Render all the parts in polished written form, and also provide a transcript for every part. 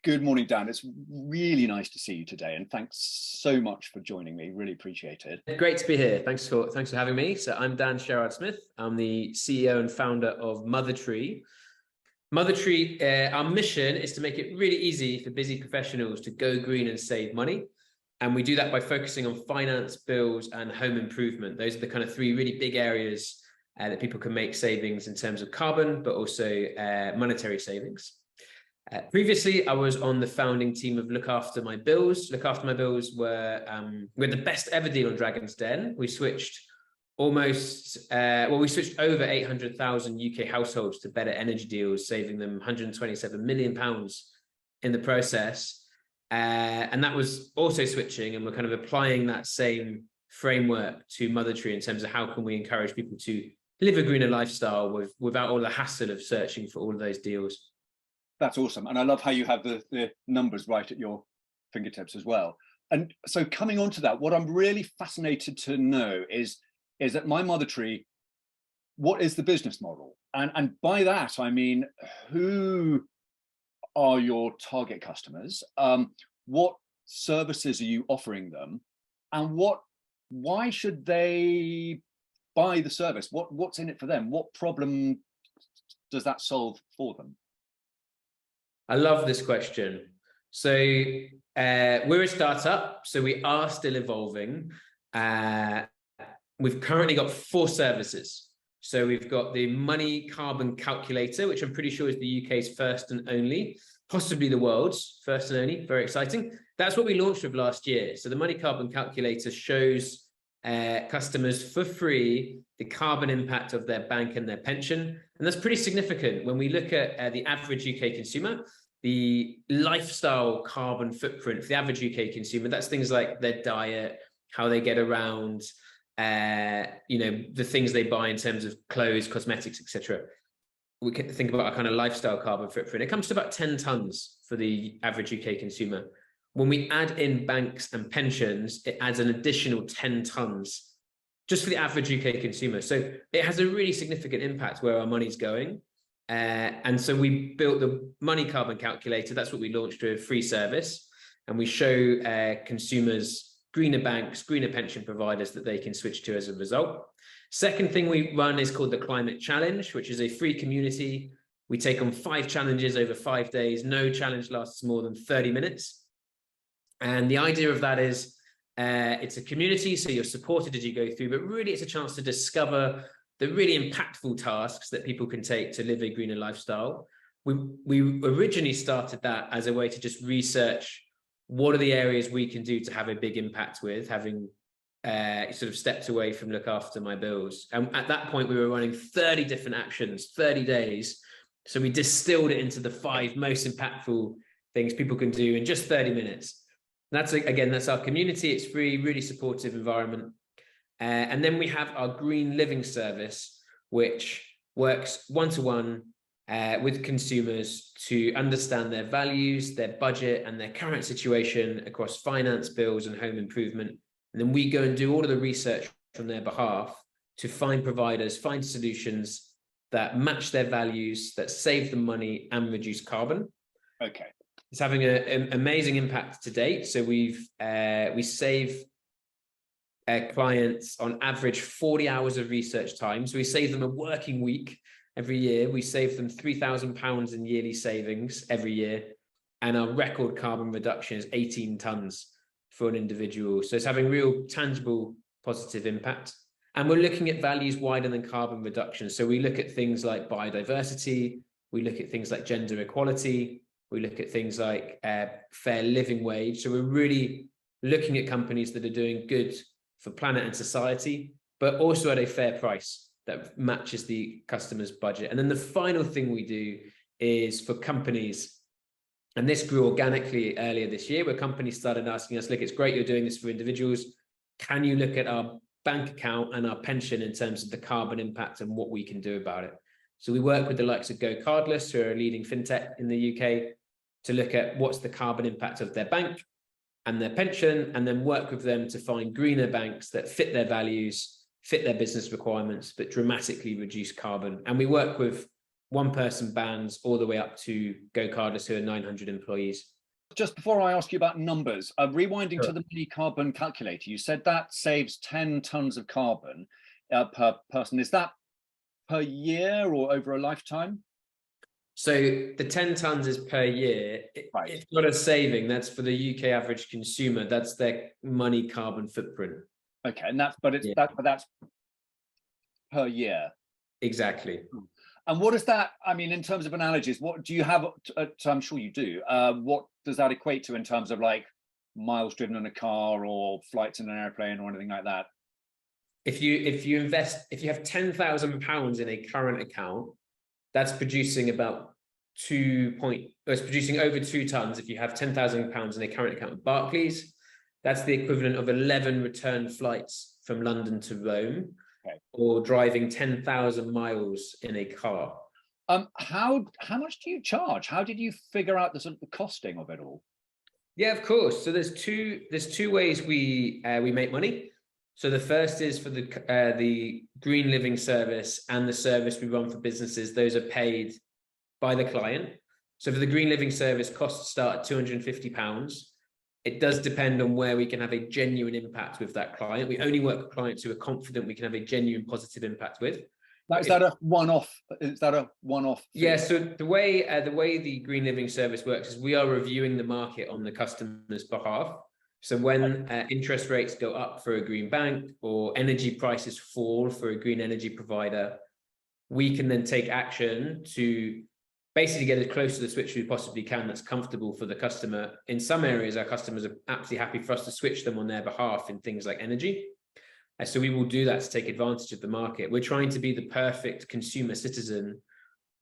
Good morning, Dan. It's really nice to see you today, and thanks so much for joining me. Really appreciate it. Great to be here. Thanks for having me. So I'm Dan Sherrard-Smith. I'm the CEO and founder of MotherTree. MotherTree, our mission is to make it really easy for busy professionals to go green and save money. And we do that by focusing on finance, bills, and home improvement. Those are the kind of three really big areas that people can make savings in terms of carbon, but also monetary savings. Previously, I was on the founding team of Look After My Bills. Look After My Bills were we had the best ever deal on Dragon's Den. We switched we switched over 800,000 UK households to better energy deals, saving them £127 million in the process. And that was also switching, and we're kind of applying that same framework to MotherTree in terms of how can we encourage people to live a greener lifestyle without all the hassle of searching for all of those deals. That's awesome. And I love how you have the numbers right at your fingertips as well. And so coming on to that, what I'm really fascinated to know is that my MotherTree, what is the business model? And by that, I mean, who are your target customers? What services are you offering them? And why should they buy the service? What's in it for them? What problem does that solve for them? I love this question. So we're a startup, so we are still evolving. We've currently got 4 services. So we've got the Money Carbon Calculator, which I'm pretty sure is the UK's first and only, possibly the world's first and only. Very exciting. That's what we launched with last year. So the Money Carbon Calculator shows customers for free the carbon impact of their bank and their pension. And that's pretty significant. When we look at the average UK consumer, the lifestyle carbon footprint for the average UK consumer, that's things like their diet, how they get around, the things they buy in terms of clothes, cosmetics, etc. We can think about our kind of lifestyle carbon footprint. It comes to about 10 tons for the average UK consumer. When we add in banks and pensions, it adds an additional 10 tons just for the average UK consumer. So it has a really significant impact where our money's going. And so we built the Money Carbon Calculator. That's what we launched with a free service. And we show consumers greener banks, greener pension providers that they can switch to as a result. Second thing we run is called the Climate Challenge, which is a free community. We take on 5 challenges over 5 days. No challenge lasts more than 30 minutes. And the idea of that is it's a community, so you're supported as you go through, but really it's a chance to discover the really impactful tasks that people can take to live a greener lifestyle. We originally started that as a way to just research what are the areas we can do to have a big impact with, having sort of stepped away from Look After My Bills. And at that point, we were running 30 different actions, 30 days. So we distilled it into the 5 most impactful things people can do in just 30 minutes. That's our community. It's free, really supportive environment. And then we have our Green Living service, which works one-to-one with consumers to understand their values, their budget, and their current situation across finance, bills, and home improvement. And then we go and do all of the research on their behalf to find providers, find solutions that match their values, that save them money and reduce carbon. Okay. It's having an amazing impact to date. So we save clients on average 40 hours of research time. So we save them a working week every year. We save them £3,000 in yearly savings every year. And our record carbon reduction is 18 tons for an individual. So it's having real tangible positive impact. And we're looking at values wider than carbon reduction. So we look at things like biodiversity. We look at things like gender equality. We look at things like fair living wage. So we're really looking at companies that are doing good for planet and society, but also at a fair price that matches the customer's budget. And then the final thing we do is for companies, and this grew organically earlier this year, where companies started asking us, look, it's great you're doing this for individuals. Can you look at our bank account and our pension in terms of the carbon impact and what we can do about it? So we work with the likes of Go Cardless, who are a leading fintech in the UK, to look at what's the carbon impact of their bank and their pension, and then work with them to find greener banks that fit their values, fit their business requirements, but dramatically reduce carbon. And we work with one-person bands all the way up to go-karders who are 900 employees. Just before I ask you about numbers, rewinding Sure. to the mini carbon calculator, you said that saves 10 tons of carbon per person. Is that per year or over a lifetime? So the 10 tons is per year. Right. It's not a saving. That's for the UK average consumer. That's their money carbon footprint. Okay, and that's that's per year. Exactly. And what is that? I mean, in terms of analogies, what do you have? I'm sure you do. What does that equate to in terms of like miles driven in a car or flights in an airplane or anything like that? If you have £10,000 in a current account, that's producing about it's producing over 2 tons. If you have £10,000 in a current account with Barclays, that's the equivalent of 11 return flights from London to Rome, okay, or driving 10,000 miles in a car. How much do you charge? How did you figure out the sort of the costing of it all? Yeah, of course. So there's two ways we make money. So the first is for the green living service and the service we run for businesses. Those are paid by the client. So for the green living service, costs start at £250. It does depend on where we can have a genuine impact with that client. We only work with clients who are confident we can have a genuine positive impact with. Is that a one-off? Is that a one-off? Yeah. So the way the green living service works is we are reviewing the market on the customer's behalf. So when interest rates go up for a green bank or energy prices fall for a green energy provider, we can then take action to basically get as close to the switch we possibly can that's comfortable for the customer. In some areas, our customers are absolutely happy for us to switch them on their behalf in things like energy. So we will do that to take advantage of the market. We're trying to be the perfect consumer citizen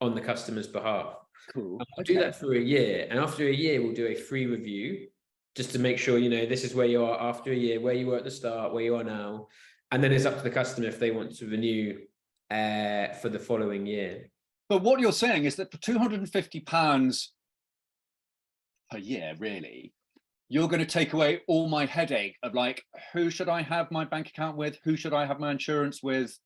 on the customer's behalf. Cool. We'll do that for a year. And after a year, we'll do a free review just to make sure, this is where you are after a year, where you were at the start, where you are now. And then it's up to the customer if they want to renew for the following year. But what you're saying is that for £250 per year, really, you're going to take away all my headache of like, who should I have my bank account with? Who should I have my insurance with?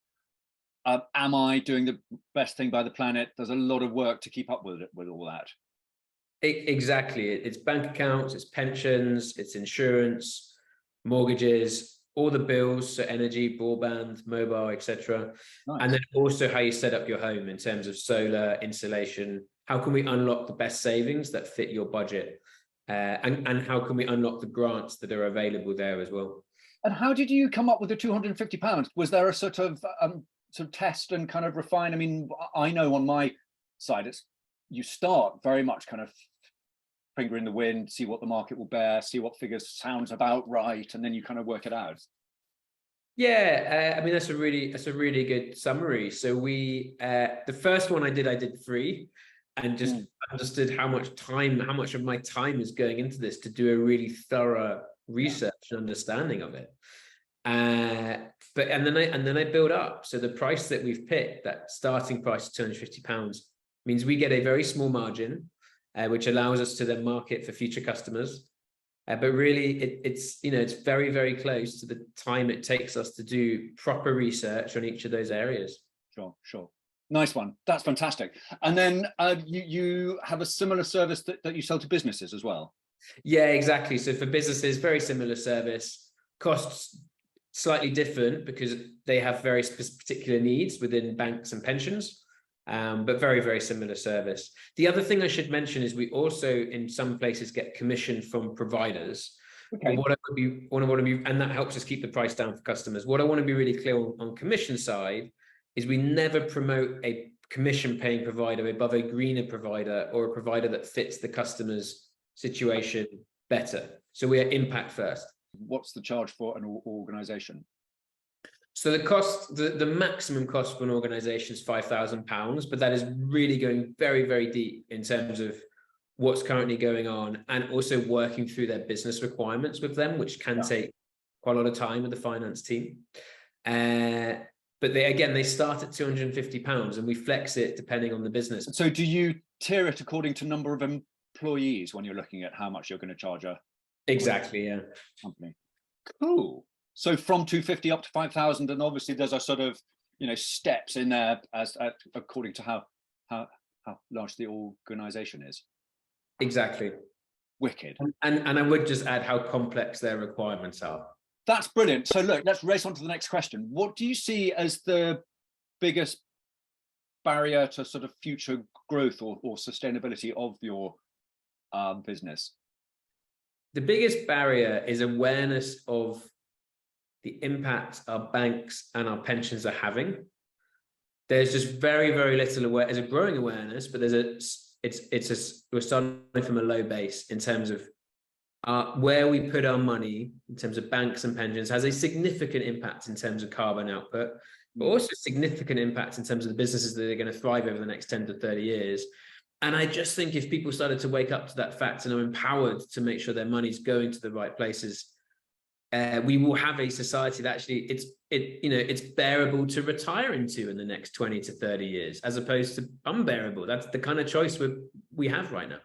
Am I doing the best thing by the planet? There's a lot of work to keep up with all that. Exactly. It's bank accounts, it's pensions, it's insurance, mortgages, all the bills, so energy, broadband, mobile, etc. Nice. And then also how you set up your home in terms of solar, insulation. How can we unlock the best savings that fit your budget? And how can we unlock the grants that are available there as well? And how did you come up with the £250? Was there a sort of test and kind of refine? I mean, I know on my side, you start very much kind of finger in the wind, see what the market will bear, see what figures sounds about right, and then you kind of work it out. Yeah, I mean, that's a really good summary. So the first one I did free, and just understood how much of my time is going into this to do a really thorough research and understanding of it. And then I build up. So the price that we've picked, that starting price of £250, means we get a very small margin, which allows us to then market for future customers. But really, it's very, very close to the time it takes us to do proper research on each of those areas. Sure. Nice one. That's fantastic. And then you have a similar service that you sell to businesses as well? Yeah, exactly. So for businesses, very similar service. Costs slightly different because they have very particular needs within banks and pensions, but very, very similar service. The other thing I should mention is we also, in some places, get commission from providers. Okay. And that helps us keep the price down for customers. What I want to be really clear on commission side is we never promote a commission-paying provider above a greener provider or a provider that fits the customer's situation better. So we are impact first. What's the charge for an organization? So the maximum cost for an organization is £5,000, but that is really going very, very deep in terms of what's currently going on and also working through their business requirements with them, which can take quite a lot of time with the finance team. But they start at £250 and we flex it depending on the business. So do you tier it according to number of employees when you're looking at how much you're going to charge a company? Cool. So from 250 up to 5,000, and obviously there's a sort of steps in there as according to how how large the organization is. Exactly. Wicked. And I would just add how complex their requirements are. That's brilliant. So look, let's race on to the next question. What do you see as the biggest barrier to sort of future growth or sustainability of your business? The biggest barrier is awareness of the impact our banks and our pensions are having. There's just very, very little awareness. There's a growing awareness, but we're starting from a low base in terms of where we put our money in terms of banks and pensions has a significant impact in terms of carbon output, but also significant impact in terms of the businesses that are going to thrive over the next 10 to 30 years. And I just think if people started to wake up to that fact and are empowered to make sure their money's going to the right places, we will have a society that actually it's bearable to retire into in the next 20 to 30 years, as opposed to unbearable. That's the kind of choice we have right now.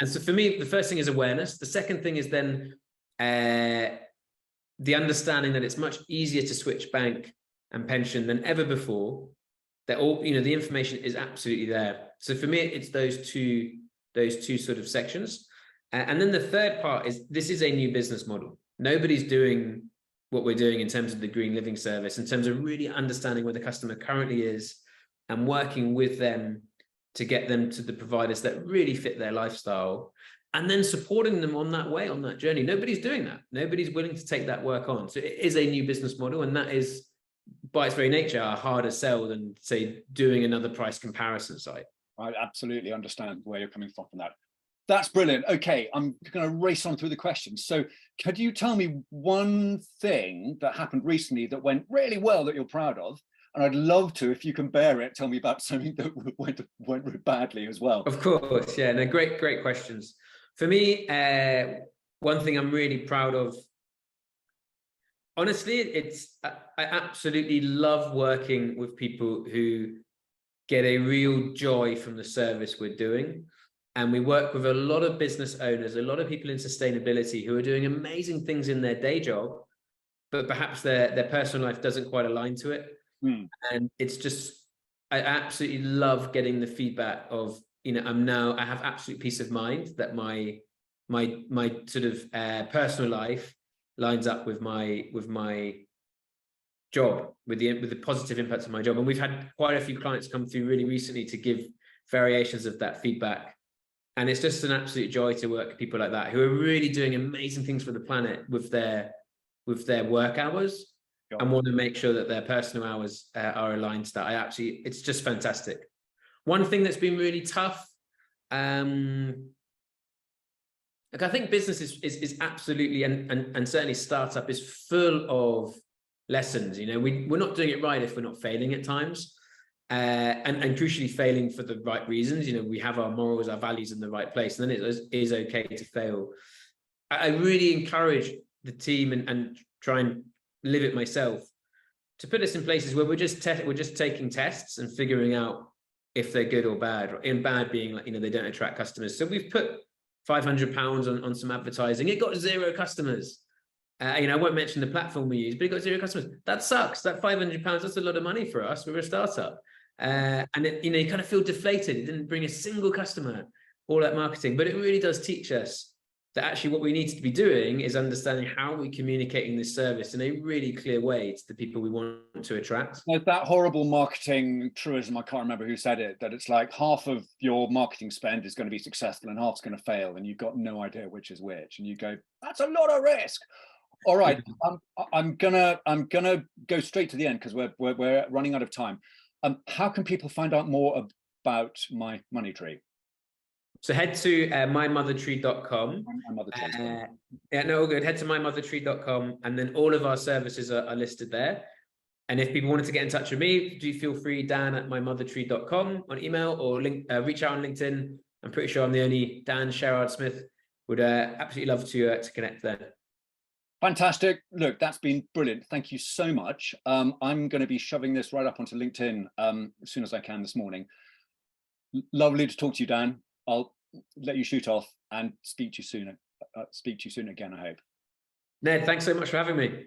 And so for me, the first thing is awareness. The second thing is then the understanding that it's much easier to switch bank and pension than ever before. That all, the information is absolutely there. So for me, it's those two sort of sections. And then the third part is this is a new business model. Nobody's doing what we're doing in terms of the green living service, in terms of really understanding where the customer currently is and working with them to get them to the providers that really fit their lifestyle, and then supporting them on that way, on that journey. Nobody's doing that. Nobody's willing to take that work on. So it is a new business model, and that is, by its very nature, a harder sell than, say, doing another price comparison site. I absolutely understand where you're coming from that. That's brilliant. Okay, I'm going to race on through the questions. So could you tell me one thing that happened recently that went really well that you're proud of? And I'd love to, if you can bear it, tell me about something that went badly as well. Of course, yeah. No, great questions. For me, one thing I'm really proud of, honestly, I absolutely love working with people who get a real joy from the service we're doing. And we work with a lot of business owners, a lot of people in sustainability who are doing amazing things in their day job, but perhaps their personal life doesn't quite align to it. And it's just, I absolutely love getting the feedback of, I have absolute peace of mind that my sort of personal life lines up with my job, with the positive impact of my job. And we've had quite a few clients come through really recently to give variations of that feedback. And it's just an absolute joy to work with people like that who are really doing amazing things for the planet with their work hours, and want to make sure that their personal hours are aligned to that. It's just fantastic. One thing that's been really tough, I think business is absolutely, and certainly startup is full of lessons. We're not doing it right if we're not failing at times. And crucially failing for the right reasons. We have our morals, our values in the right place, and then it is okay to fail. I really encourage the team and try and live it myself to put us in places where we're just taking tests and figuring out if they're good or bad. In bad being like, they don't attract customers. So we've put £500 on some advertising. It got 0 customers. I won't mention the platform we use, but it got 0 customers. That sucks. That £500, that's a lot of money for us. We're a startup. And you kind of feel deflated. It didn't bring a single customer, all that marketing, but it really does teach us that actually what we need to be doing is understanding how we're communicating this service in a really clear way to the people we want to attract. There's that horrible marketing truism, I can't remember who said it, that it's like half of your marketing spend is going to be successful and half's going to fail, and you've got no idea which is which, and you go, that's a lot of risk. All right, I'm gonna go straight to the end because we're running out of time. How can people find out more about my MotherTree? So head to mymothertree.com. Yeah, no, all good. Head to mymothertree.com, and then all of our services are listed there. And if people wanted to get in touch with me, do feel free, dan@mymothertree.com on email, or reach out on LinkedIn. I'm pretty sure I'm the only Dan Sherrard-Smith. Would absolutely love to connect there. Fantastic. Look, that's been brilliant. Thank you so much. I'm going to be shoving this right up onto LinkedIn as soon as I can this morning. Lovely to talk to you, Dan. I'll let you shoot off and speak to you soon. Speak to you soon again, I hope. Ned, thanks so much for having me.